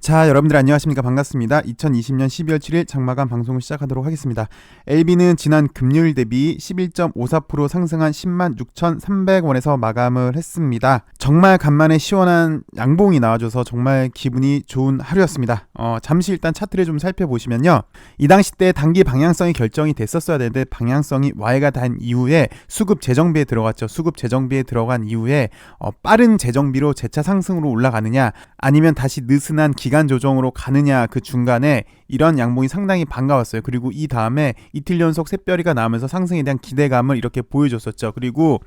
자, 여러분들 안녕하십니까? 반갑습니다. 2020년 12월 7일 장마감 방송을 시작하도록 하겠습니다. LB는 지난 금요일 대비 11.54% 상승한 106,300원에서 마감을 했습니다. 정말 간만에 시원한 양봉이 나와줘서 정말 기분이 좋은 하루였습니다. 잠시 일단 차트를 좀 살펴보시면요. 이 당시 때 단기 방향성이 결정이 됐었어야 되는데 방향성이 Y가 단 이후에 수급 재정비에 들어갔죠. 수급 재정비에 들어간 이후에 빠른 재정비로 재차 상승으로 올라가느냐 아니면 다시 느슨한 기간 조정으로 가느냐, 그 중간에 이런 양봉이 상당히 반가웠어요. 그리고 이 다음에 이틀 연속 샛별이가 나오면서 상승에 대한 기대감을 이렇게 보여줬었죠. 그리고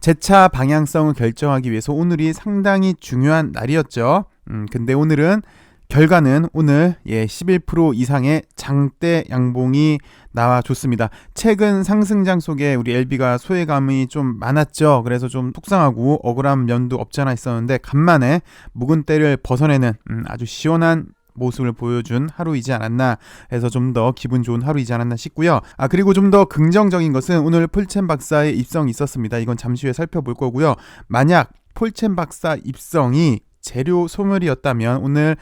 재차 방향성을 결정하기 위해서 오늘이 상당히 중요한 날이었죠. 근데 오늘은 결과는 오늘 11% 이상의 장대 양봉이 나와줬습니다. 최근 상승장 속에 우리 LB가 소외감이 좀 많았죠. 그래서 좀 속상하고 억울한 면도 없지 않아 있었는데 간만에 묵은 때를 벗어내는 아주 시원한 모습을 보여준 하루이지 않았나 해서 좀 더 기분 좋은 하루이지 않았나 싶고요. 그리고 좀 더 긍정적인 것은 오늘 폴첸 박사의 입성이 있었습니다. 이건 잠시 후에 살펴볼 거고요. 만약 폴첸 박사 입성이 재료 소멸이었다면 오늘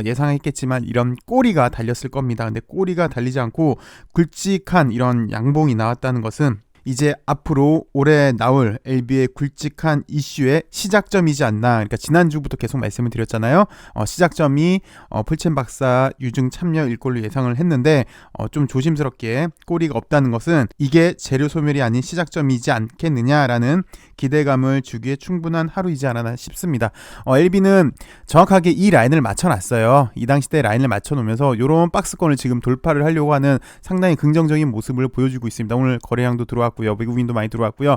예상했겠지만 이런 꼬리가 달렸을 겁니다. 근데 꼬리가 달리지 않고 굵직한 이런 양봉이 나왔다는 것은 이제 앞으로 올해 나올 LB의 굵직한 이슈의 시작점이지 않나. 그러니까 지난주부터 계속 말씀을 드렸잖아요. 시작점이 폴첸 박사 유증 참여일 걸로 예상을 했는데 좀 조심스럽게 꼬리가 없다는 것은 이게 재료 소멸이 아닌 시작점이지 않겠느냐라는 기대감을 주기에 충분한 하루이지 않았나 싶습니다. LB는 정확하게 이 라인을 맞춰놨어요. 이 당시 때 라인을 맞춰놓으면서 이런 박스권을 지금 돌파를 하려고 하는 상당히 긍정적인 모습을 보여주고 있습니다. 오늘 거래량도 들어왔고 외국인도 많이 들어왔고요.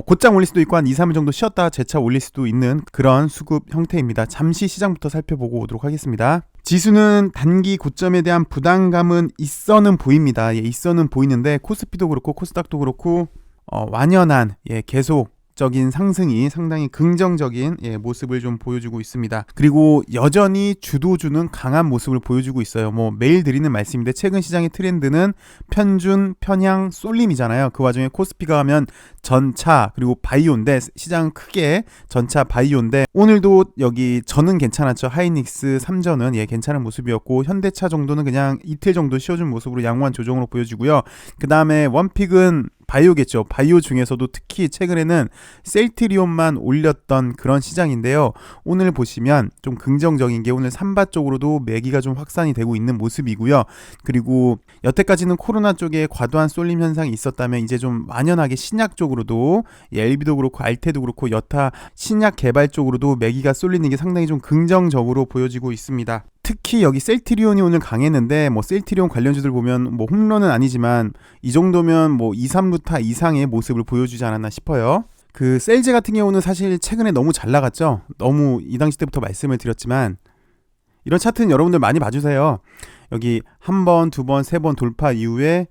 곧장 올릴 수도 있고 한 2, 3일 정도 쉬었다 재차 올릴 수도 있는 그런 수급 형태입니다. 잠시 시장부터 살펴보고 오도록 하겠습니다. 지수는 단기 고점에 대한 부담감은 있어는 보입니다. 있어는 보이는데 코스피도 그렇고 코스닥도 그렇고 완연한 계속적인 상승이 상당히 긍정적인 모습을 좀 보여주고 있습니다. 그리고 여전히 주도주는 강한 모습을 보여주고 있어요. 매일 드리는 말씀인데 최근 시장의 트렌드는 편준, 편향, 쏠림이잖아요. 그 와중에 코스피가 하면 전차 그리고 바이오인데 시장은 크게 전차 바이오인데 오늘도 여기 전은 괜찮았죠. 하이닉스 3전은 괜찮은 모습이었고 현대차 정도는 그냥 이틀 정도 쉬어준 모습으로 양호한 조정으로 보여지고요. 그 다음에 원픽은 바이오겠죠. 바이오 중에서도 특히 최근에는 셀트리온만 올렸던 그런 시장인데요. 오늘 보시면 좀 긍정적인 게 오늘 삼바 쪽으로도 매기가 좀 확산이 되고 있는 모습이고요. 그리고 여태까지는 코로나 쪽에 과도한 쏠림 현상이 있었다면 이제 좀 완연하게 신약 쪽으로도 LB도 그렇고 알테도 그렇고 여타 신약 개발 쪽으로도 매기가 쏠리는 게 상당히 좀 긍정적으로 보여지고 있습니다. 특히 여기 셀트리온이 오늘 강했는데 셀트리온 관련주들 보면 홈런은 아니지만 이 정도면 2, 3루타 이상의 모습을 보여주지 않았나 싶어요. 그 셀제 같은 경우는 사실 최근에 너무 잘 나갔죠. 너무 이 당시 때부터 말씀을 드렸지만 이런 차트는 여러분들 많이 봐주세요. 여기 한 번, 두 번, 세 번 돌파 이후에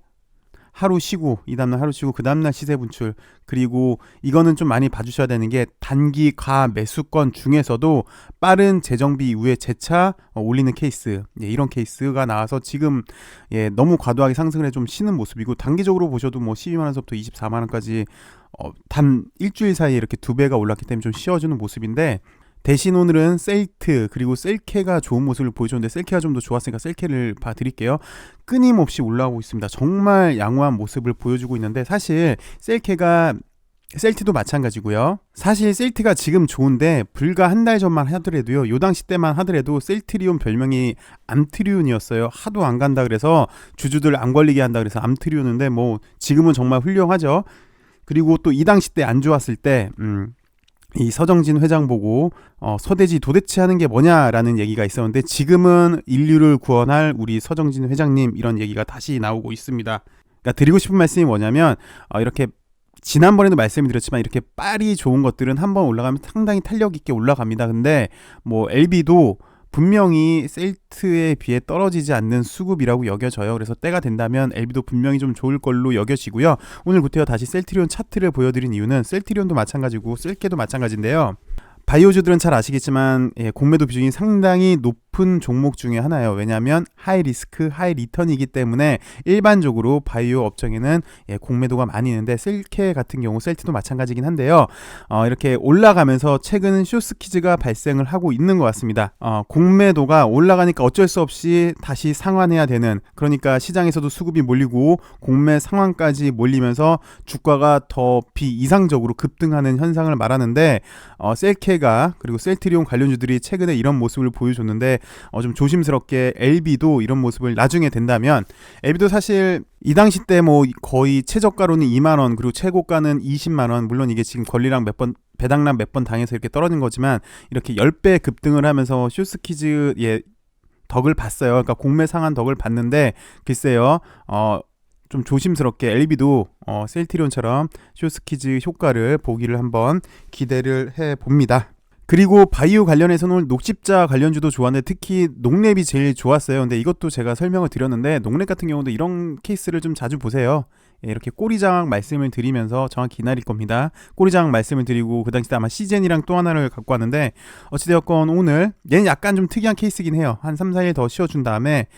하루 쉬고 이 다음날 하루 쉬고 그 다음날 시세 분출 그리고 이거는 좀 많이 봐주셔야 되는 게 단기 가 매수권 중에서도 빠른 재정비 이후에 재차 올리는 케이스 이런 케이스가 나와서 지금 너무 과도하게 상승을 해 좀 쉬는 모습이고 단기적으로 보셔도 12만원서부터 24만원까지 단 일주일 사이에 이렇게 2배가 올랐기 때문에 좀 쉬어주는 모습인데 대신 오늘은 셀트 그리고 셀케가 좋은 모습을 보여줬는데 셀케가 좀 더 좋았으니까 셀케를 봐드릴게요. 끊임없이 올라오고 있습니다. 정말 양호한 모습을 보여주고 있는데 사실 셀트도 마찬가지고요. 사실 셀트가 지금 좋은데 불과 한 달 전만 하더라도요. 요 당시 때만 하더라도 셀트리온 별명이 암트리온이었어요. 하도 안 간다 그래서 주주들 안 걸리게 한다 그래서 암트리온인데 지금은 정말 훌륭하죠. 그리고 또 이 당시 때 안 좋았을 때 이 서정진 회장 보고 서대지 도대체 하는 게 뭐냐라는 얘기가 있었는데 지금은 인류를 구원할 우리 서정진 회장님 이런 얘기가 다시 나오고 있습니다. 그러니까 드리고 싶은 말씀이 뭐냐면 이렇게 지난번에도 말씀을 드렸지만 이렇게 빨이 좋은 것들은 한번 올라가면 상당히 탄력 있게 올라갑니다. 근데 LB도 분명히 셀트에 비해 떨어지지 않는 수급이라고 여겨져요. 그래서 때가 된다면 LB도 분명히 좀 좋을 걸로 여겨지고요. 오늘 구태여 다시 셀트리온 차트를 보여드린 이유는 셀트리온도 마찬가지고 셀케도 마찬가지인데요. 바이오주들은 잘 아시겠지만 공매도 비중이 상당히 높은 높은 종목 중에 하나예요. 왜냐하면 하이 리스크 하이 리턴이기 때문에 일반적으로 바이오 업종에는 공매도가 많이 있는데 셀케 같은 경우 셀트도 마찬가지긴 한데요. 이렇게 올라가면서 최근 숏스퀴즈가 발생을 하고 있는 것 같습니다. 공매도가 올라가니까 어쩔 수 없이 다시 상환해야 되는, 그러니까 시장에서도 수급이 몰리고 공매 상환까지 몰리면서 주가가 더 비이상적으로 급등하는 현상을 말하는데, 셀케가 그리고 셀트리온 관련주들이 최근에 이런 모습을 보여줬는데 좀 조심스럽게 LB도 이런 모습을 나중에 된다면, LB도 사실 이 당시 때 뭐 거의 최저가로는 2만원 그리고 최고가는 20만원, 물론 이게 지금 권리랑 배당락 몇 번 당해서 이렇게 떨어진 거지만 이렇게 10배 급등을 하면서 숏스퀴즈의 덕을 봤어요. 그러니까 공매 상한 덕을 봤는데, 글쎄요, 좀 조심스럽게 LB도 셀트리온처럼 숏스퀴즈 효과를 보기를 한번 기대를 해봅니다. 그리고 바이오 관련해서는 오늘 녹십자 관련주도 좋았는데 특히 녹랩이 제일 좋았어요. 근데 이것도 제가 설명을 드렸는데, 녹랩 같은 경우도 이런 케이스를 좀 자주 보세요. 이렇게 꼬리장악 말씀을 드리면서 정확히 이날일 겁니다. 꼬리장악 말씀을 드리고 그 당시 때 아마 시젠이랑 또 하나를 갖고 왔는데, 어찌되었건 오늘 얘는 약간 좀 특이한 케이스긴 해요. 한 3, 4일 더 쉬어준 다음에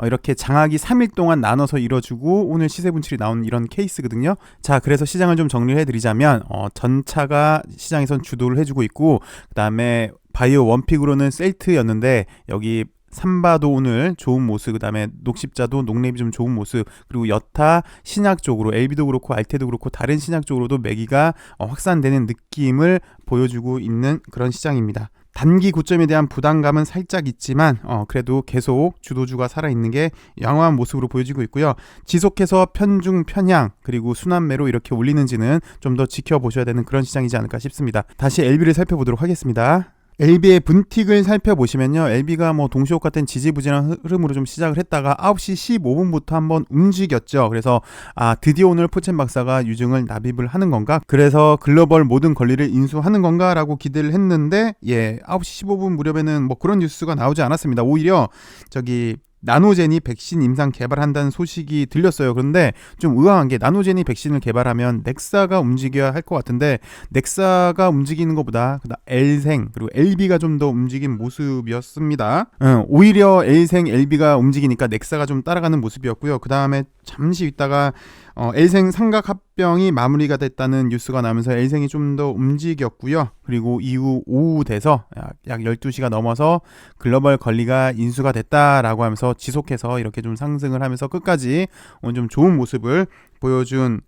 이렇게 장악이 3일 동안 나눠서 이뤄주고 오늘 시세 분출이 나온 이런 케이스거든요. 자, 그래서 시장을 좀 정리를 해드리자면 전차가 시장에선 주도를 해주고 있고, 그 다음에 바이오 원픽으로는 셀트였는데 여기 삼바도 오늘 좋은 모습, 그 다음에 녹십자도 녹랩이 좀 좋은 모습, 그리고 여타 신약 쪽으로 LB도 그렇고 알테도 그렇고 다른 신약 쪽으로도 매기가 확산되는 느낌을 보여주고 있는 그런 시장입니다. 단기 고점에 대한 부담감은 살짝 있지만 그래도 계속 주도주가 살아있는 게 양호한 모습으로 보여지고 있고요. 지속해서 편중 편향 그리고 순환매로 이렇게 올리는지는 좀 더 지켜보셔야 되는 그런 시장이지 않을까 싶습니다. 다시 LB를 살펴보도록 하겠습니다. LB의 분틱을 살펴보시면요, LB가 뭐 동시효과 땐 지지부진한 흐름으로 좀 시작을 했다가 9시 15분부터 한번 움직였죠. 그래서 드디어 오늘 포첸 박사가 유증을 납입을 하는 건가, 그래서 글로벌 모든 권리를 인수하는 건가 라고 기대를 했는데 9시 15분 무렵에는 뭐 그런 뉴스가 나오지 않았습니다. 오히려 나노젠이 백신 임상 개발한다는 소식이 들렸어요. 그런데 좀 의아한 게, 나노젠이 백신을 개발하면 넥사가 움직여야 할 것 같은데 넥사가 움직이는 것보다 엘생 그리고 LB가 좀 더 움직인 모습이었습니다. 오히려 엘생 LB가 움직이니까 넥사가 좀 따라가는 모습이었고요. 그 다음에 잠시 있다가 엘생 삼각 합병이 마무리가 됐다는 뉴스가 나면서 엘생이 좀 더 움직였고요. 그리고 이후 오후 돼서 약 12시가 넘어서 글로벌 권리가 인수가 됐다라고 하면서 지속해서 이렇게 좀 상승을 하면서 끝까지 오늘 좀 좋은 모습을 보여준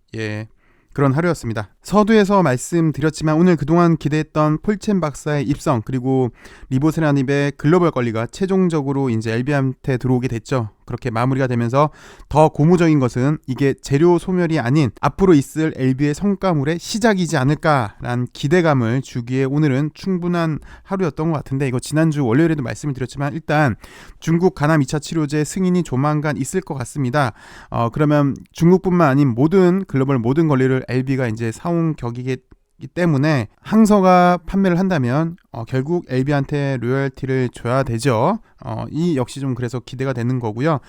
그런 하루였습니다. 서두에서 말씀드렸지만 오늘 그동안 기대했던 폴첸 박사의 입성 그리고 리보세라닙의 글로벌 권리가 최종적으로 이제 LB한테 들어오게 됐죠. 그렇게 마무리가 되면서 더 고무적인 것은 이게 재료 소멸이 아닌 앞으로 있을 LB의 성과물의 시작이지 않을까라는 기대감을 주기에 오늘은 충분한 하루였던 것 같은데, 이거 지난주 월요일에도 말씀을 드렸지만 일단 중국 간암 2차 치료제 승인이 조만간 있을 것 같습니다. 그러면 중국뿐만 아닌 글로벌 모든 권리를 LB가 이제 사온 격이기 때문에 항서가 판매를 한다면 결국 LB한테 로열티를 줘야 되죠. 이 역시 좀 그래서 기대가 되는 거고요.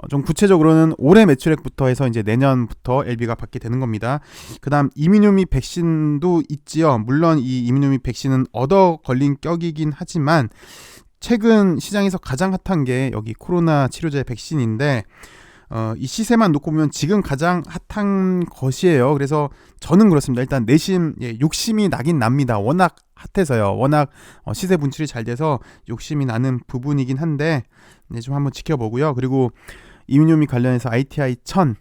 좀 구체적으로는 올해 매출액부터 해서 이제 내년부터 LB가 받게 되는 겁니다. 그 다음 이민유미 백신도 있지요. 물론 이 이민유미 백신은 얻어 걸린 격이긴 하지만 최근 시장에서 가장 핫한 게 여기 코로나 치료제 백신인데 이 시세만 놓고 보면 지금 가장 핫한 것이에요. 그래서 저는 그렇습니다. 일단 내심 욕심이 나긴 납니다. 워낙 핫해서요. 워낙 시세 분출이 잘 돼서 욕심이 나는 부분이긴 한데 좀 한번 지켜보고요. 그리고 이민유미 관련해서 ITI-1000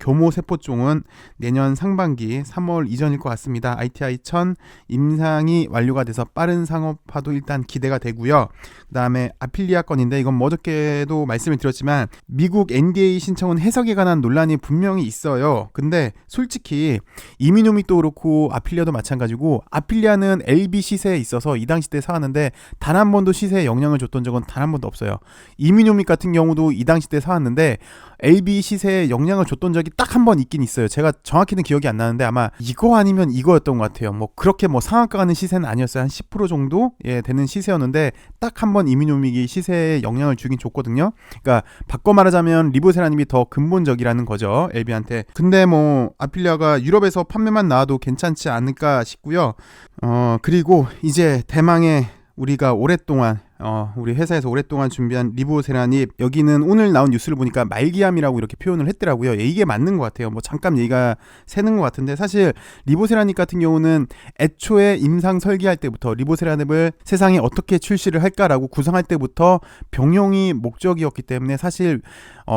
교모 세포종은 내년 상반기 3월 이전일 것 같습니다. ITI-1000 임상이 완료가 돼서 빠른 상업화도 일단 기대가 되고요. 그 다음에 아필리아 건인데 이건 어저께도 말씀을 드렸지만 미국 NDA 신청은 해석에 관한 논란이 분명히 있어요. 근데 솔직히 이민유믹도 그렇고 아필리아도 마찬가지고, 아필리아는 LB 시세에 있어서 이 당시 때 사왔는데 단 한 번도 시세에 영향을 줬던 적은 단 한 번도 없어요. 이민유믹 같은 경우도 이 당시 때 사왔는데 LB 시세에 영향을 줬던 적이 딱 한 번 있긴 있어요. 제가 정확히는 기억이 안 나는데 아마 이거 아니면 이거였던 것 같아요. 뭐 그렇게 뭐 상한가 가는 시세는 아니었어요. 한 10% 정도 되는 시세였는데 딱 한 번 이민유믹이 시세에 영향을 주긴 줬거든요. 그러니까 바꿔 말하자면 리보세라님이 더 근본적이라는 거죠, LB한테. 근데 뭐 아필리아가 유럽에서 판매만 나와도 괜찮지 않을까 싶고요. 그리고 이제 대망의 우리가 오랫동안 우리 회사에서 오랫동안 준비한 리보세라닙, 여기는 오늘 나온 뉴스를 보니까 말기암이라고 이렇게 표현을 했더라고요. 이게 맞는 것 같아요. 뭐 잠깐 얘기가 새는 것 같은데, 사실 리보세라닙 같은 경우는 애초에 임상 설계할 때부터 리보세라닙을 세상에 어떻게 출시를 할까라고 구상할 때부터 병용이 목적이었기 때문에 사실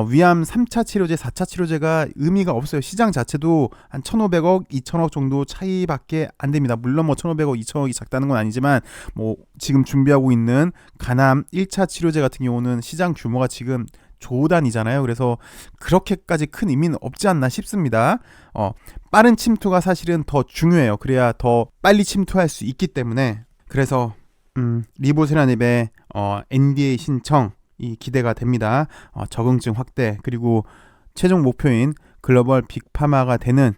위암 3차 치료제, 4차 치료제가 의미가 없어요. 시장 자체도 한 1,500억, 2,000억 정도 차이밖에 안 됩니다. 물론 뭐 1,500억, 2,000억이 작다는 건 아니지만, 뭐 지금 준비하고 있는 간암 1차 치료제 같은 경우는 시장 규모가 지금 조 단위잖아요. 그래서 그렇게까지 큰 의미는 없지 않나 싶습니다. 빠른 침투가 사실은 더 중요해요. 그래야 더 빨리 침투할 수 있기 때문에. 그래서 리보세라닙의 NDA 신청 이 기대가 됩니다. 적응증 확대, 그리고 최종 목표인 글로벌 빅파마가 되는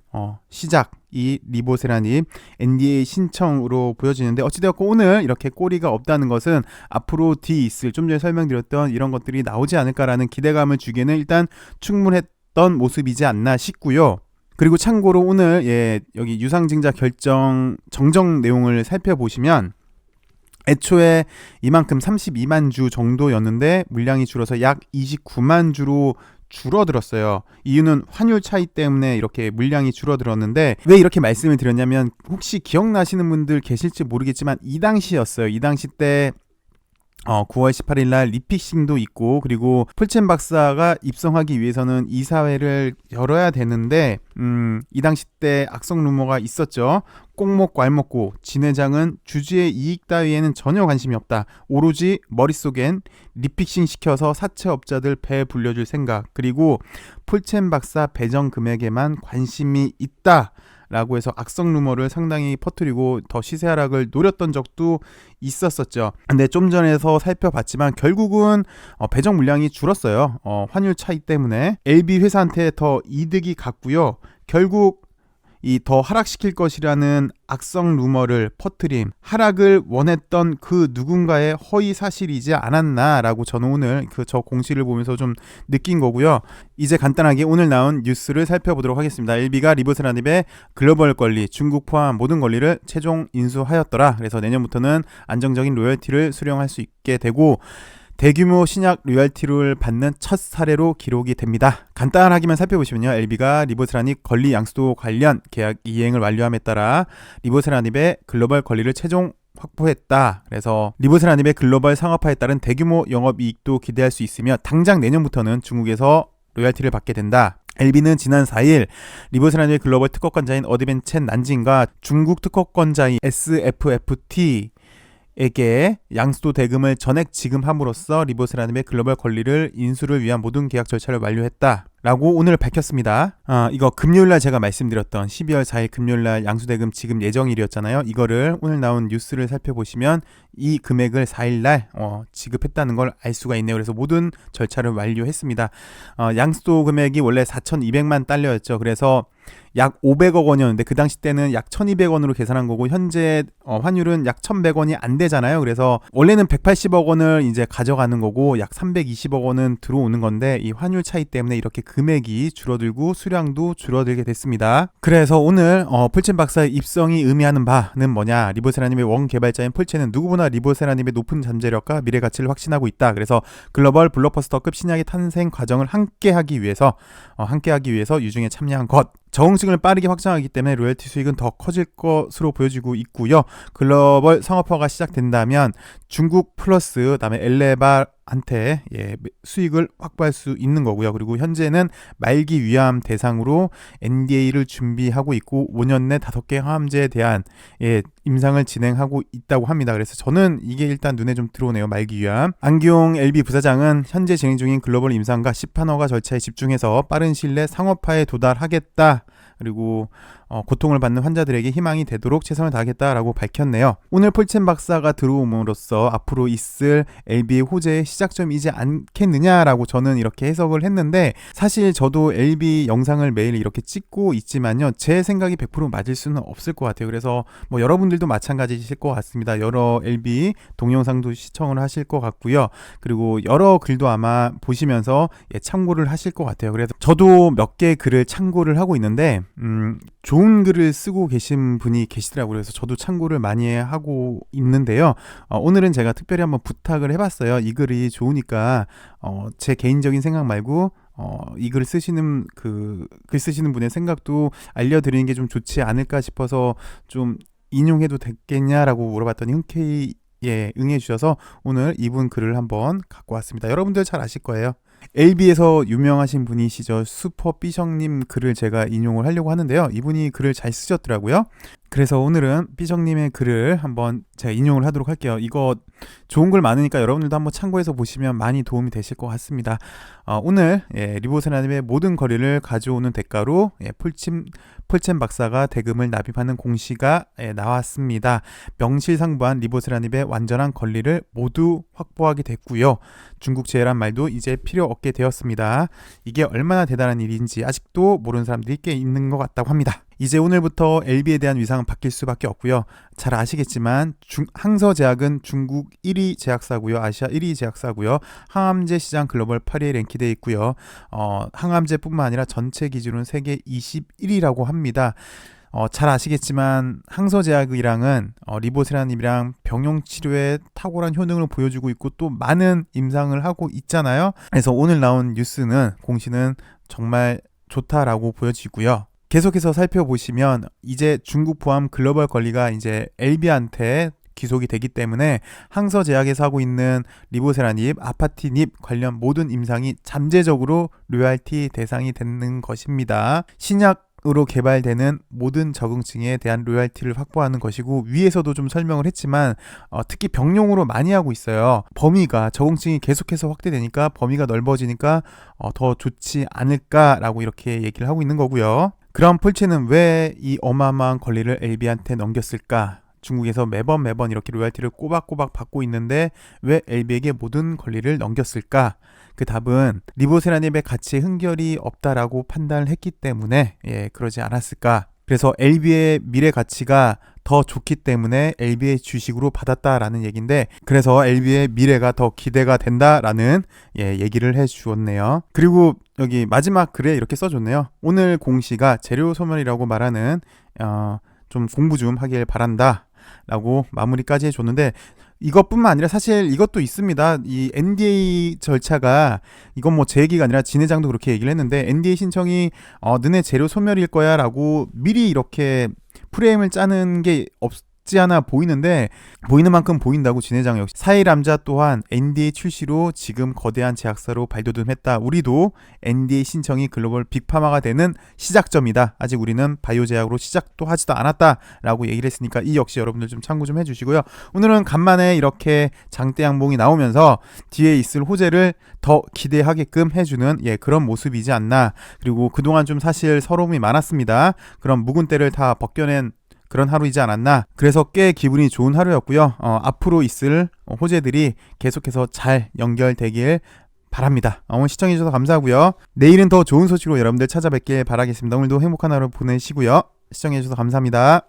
시작, 이 리보세라닙 NDA 신청으로 보여지는데, 어찌되었고 오늘 이렇게 꼬리가 없다는 것은 앞으로 뒤 있을, 좀 전에 설명드렸던 이런 것들이 나오지 않을까라는 기대감을 주기에는 일단 충분했던 모습이지 않나 싶고요. 그리고 참고로 오늘 여기 유상증자 결정 정정 내용을 살펴보시면, 애초에 이만큼 32만 주 정도였는데 물량이 줄어서 약 29만 주로 줄어들었어요. 이유는 환율 차이 때문에 이렇게 물량이 줄어들었는데, 왜 이렇게 말씀을 드렸냐면, 혹시 기억나시는 분들 계실지 모르겠지만 이 당시였어요. 이 당시 때 9월 18일 날 리픽싱도 있고, 그리고 폴첸 박사가 입성하기 위해서는 이사회를 열어야 되는데, 이 당시 때 악성 루머가 있었죠. 꼭 먹고 알 먹고 진 회장은 주주의 이익 따위에는 전혀 관심이 없다. 오로지 머릿속엔 리픽싱 시켜서 사채업자들 배 불려줄 생각, 그리고 폴첸 박사 배정 금액에만 관심이 있다 라고 해서 악성 루머를 상당히 퍼뜨리고 더 시세 하락을 노렸던 적도 있었었죠. 근데 좀 전에서 살펴봤지만 결국은 배정 물량이 줄었어요. 환율 차이 때문에 LB 회사한테 더 이득이 갔고요. 결국 이 더 하락시킬 것이라는 악성 루머를 퍼뜨림, 하락을 원했던 그 누군가의 허위 사실이지 않았나라고 저는 오늘 저 공시를 보면서 좀 느낀 거고요. 이제 간단하게 오늘 나온 뉴스를 살펴보도록 하겠습니다. LB가 리보세라닙의 글로벌 권리, 중국 포함 모든 권리를 최종 인수하였더라. 그래서 내년부터는 안정적인 로열티를 수령할 수 있게 되고, 대규모 신약 로열티를 받는 첫 사례로 기록이 됩니다. 간단하게만 살펴보시면요, LB가 리보세라닙 권리 양수도 관련 계약 이행을 완료함에 따라 리보세라닙의 글로벌 권리를 최종 확보했다. 그래서 리보세라닙의 글로벌 상업화에 따른 대규모 영업이익도 기대할 수 있으며, 당장 내년부터는 중국에서 로열티를 받게 된다. LB는 지난 4일 리보세라닙의 글로벌 특허권자인 어드벤첸 난징과 중국 특허권자인 SFFT 에게 양수도 대금을 전액 지급함으로써 리보세라닙의 글로벌 권리를 인수를 위한 모든 계약 절차를 완료했다 라고 오늘 밝혔습니다. 이거 금요일날 제가 말씀드렸던 12월 4일 금요일날 양수대금 지급 예정일이었잖아요. 이거를 오늘 나온 뉴스를 살펴보시면 이 금액을 4일날 지급했다는 걸 알 수가 있네요. 그래서 모든 절차를 완료했습니다. 양수도 금액이 원래 4,200만 달러였죠. 그래서 약 500억 원이었는데 그 당시 때는 약 1,200원으로 계산한 거고, 현재 환율은 약 1,100원이 안 되잖아요. 그래서 원래는 180억 원을 이제 가져가는 거고 약 320억 원은 들어오는 건데, 이 환율 차이 때문에 이렇게 금액이 줄어들고 수량도 줄어들게 됐습니다. 그래서 오늘 폴첸 박사의 입성이 의미하는 바는 뭐냐, 리보세라닙의 원 개발자인 폴첸은 누구보다 리보세라닙의 높은 잠재력과 미래 가치를 확신하고 있다. 그래서 글로벌 블록버스터급 신약의 탄생 과정을 함께하기 위해서 유중에 참여한 것, 적응증을 빠르게 확장하기 때문에 로열티 수익은 더 커질 것으로 보여지고 있고요. 글로벌 상업화가 시작된다면 중국 플러스 그다음에 엘레바한테 수익을 확보할 수 있는 거고요. 그리고 현재는 말기 위암 대상으로 NDA를 준비하고 있고 5년 내 5개 항암제에 대한 임상을 진행하고 있다고 합니다. 그래서 저는 이게 일단 눈에 좀 들어오네요. 말기 위암. 안기용 LB 부사장은 현재 진행 중인 글로벌 임상과 시판허가 절차에 집중해서 빠른 시일 내 상업화에 도달하겠다. 그리고 고통을 받는 환자들에게 희망이 되도록 최선을 다하겠다라고 밝혔네요. 오늘 폴첸 박사가 들어옴으로써 앞으로 있을 LB의 호재의 시작점이지 않겠느냐라고 저는 이렇게 해석을 했는데, 사실 저도 LB 영상을 매일 이렇게 찍고 있지만요, 제 생각이 100% 맞을 수는 없을 것 같아요. 그래서 뭐 여러분들도 마찬가지실 것 같습니다. 여러 LB 동영상도 시청을 하실 것 같고요. 그리고 여러 글도 아마 보시면서 참고를 하실 것 같아요. 그래서 저도 몇 개 글을 참고를 하고 있는데, 좋은 글을 쓰고 계신 분이 계시더라고요. 그래서 저도 참고를 많이 하고 있는데요. 오늘은 제가 특별히 한번 부탁을 해봤어요. 이 글이 좋으니까 제 개인적인 생각 말고 이 글을 쓰시는 글 쓰시는 분의 생각도 알려드리는 게 좀 좋지 않을까 싶어서 좀 인용해도 되겠냐라고 물어봤더니 흔쾌히 응해 주셔서 오늘 이분 글을 한번 갖고 왔습니다. 여러분들 잘 아실 거예요. LB에서 유명하신 분이시죠. 슈퍼 삐정님 글을 제가 인용을 하려고 하는데요. 이분이 글을 잘 쓰셨더라고요. 그래서 오늘은 삐정님의 글을 한번 제가 인용을 하도록 할게요. 이거 좋은 글 많으니까 여러분들도 한번 참고해서 보시면 많이 도움이 되실 것 같습니다. 오늘 리보세라님의 모든 거리를 가져오는 대가로 폴챔 박사가 대금을 납입하는 공시가 나왔습니다. 명실상부한 리보세라님의 완전한 권리를 모두 확보하게 됐고요. 중국 제해란 말도 이제 필요 없게 되었습니다. 이게 얼마나 대단한 일인지 아직도 모르는 사람들이 꽤 있는 것 같다고 합니다. 이제 오늘부터 LB에 대한 위상은 바뀔 수밖에 없고요. 잘 아시겠지만 항서제약은 중국 1위 제약사고요. 아시아 1위 제약사고요. 항암제 시장 글로벌 8위에 랭크되어 있고요. 항암제뿐만 아니라 전체 기준은 세계 21위라고 합니다. 잘 아시겠지만 항서제약이랑은 리보세라님이랑 병용치료에 탁월한 효능을 보여주고 있고 또 많은 임상을 하고 있잖아요. 그래서 오늘 나온 뉴스는 공시는 정말 좋다라고 보여지고요. 계속해서 살펴보시면 이제 중국 포함 글로벌 권리가 이제 LB한테 귀속이 되기 때문에 항서제약에서 하고 있는 리보세라닙, 아파티닙 관련 모든 임상이 잠재적으로 로열티 대상이 되는 것입니다. 신약으로 개발되는 모든 적응증에 대한 로열티를 확보하는 것이고 위에서도 좀 설명을 했지만 특히 병용으로 많이 하고 있어요. 범위가 적응증이 계속해서 확대되니까 범위가 넓어지니까 더 좋지 않을까라고 이렇게 얘기를 하고 있는 거고요. 그럼 폴체는 왜 이 어마어마한 권리를 LB한테 넘겼을까? 중국에서 매번 이렇게 로열티를 꼬박꼬박 받고 있는데 왜 LB에게 모든 권리를 넘겼을까? 그 답은 리보세라닙의 가치에 흥결이 없다라고 판단을 했기 때문에 그러지 않았을까? 그래서 LB의 미래 가치가 더 좋기 때문에 LB의 주식으로 받았다라는 얘기인데 그래서 LB의 미래가 더 기대가 된다라는 얘기를 해주었네요. 그리고 여기 마지막 글에 이렇게 써줬네요. 오늘 공시가 재료 소멸이라고 말하는 좀 공부 좀 하길 바란다 라고 마무리까지 해줬는데 이것뿐만 아니라 사실 이것도 있습니다. 이 NDA 절차가 이건 뭐 제 얘기가 아니라 진 회장도 그렇게 얘기를 했는데 NDA 신청이 너네 재료 소멸일 거야 라고 미리 이렇게 프레임을 짜는 게 없지 않아 보이는데 보이는 만큼 보인다고 진 회장 역시 사이람자 또한 NDA 출시로 지금 거대한 제약사로 발돋움했다. 우리도 NDA 신청이 글로벌 빅파마가 되는 시작점이다. 아직 우리는 바이오 제약으로 시작도 하지도 않았다 라고 얘기를 했으니까 이 역시 여러분들 좀 참고 좀 해주시고요. 오늘은 간만에 이렇게 장대 양봉이 나오면서 뒤에 있을 호재를 더 기대하게끔 해주는 그런 모습이지 않나. 그리고 그동안 좀 사실 서러움이 많았습니다. 그런 묵은 때를 다 벗겨낸 그런 하루이지 않았나. 그래서 꽤 기분이 좋은 하루였고요. 앞으로 있을 호재들이 계속해서 잘 연결되길 바랍니다. 오늘 시청해주셔서 감사하고요. 내일은 더 좋은 소식으로 여러분들 찾아뵙길 바라겠습니다. 오늘도 행복한 하루 보내시고요. 시청해주셔서 감사합니다.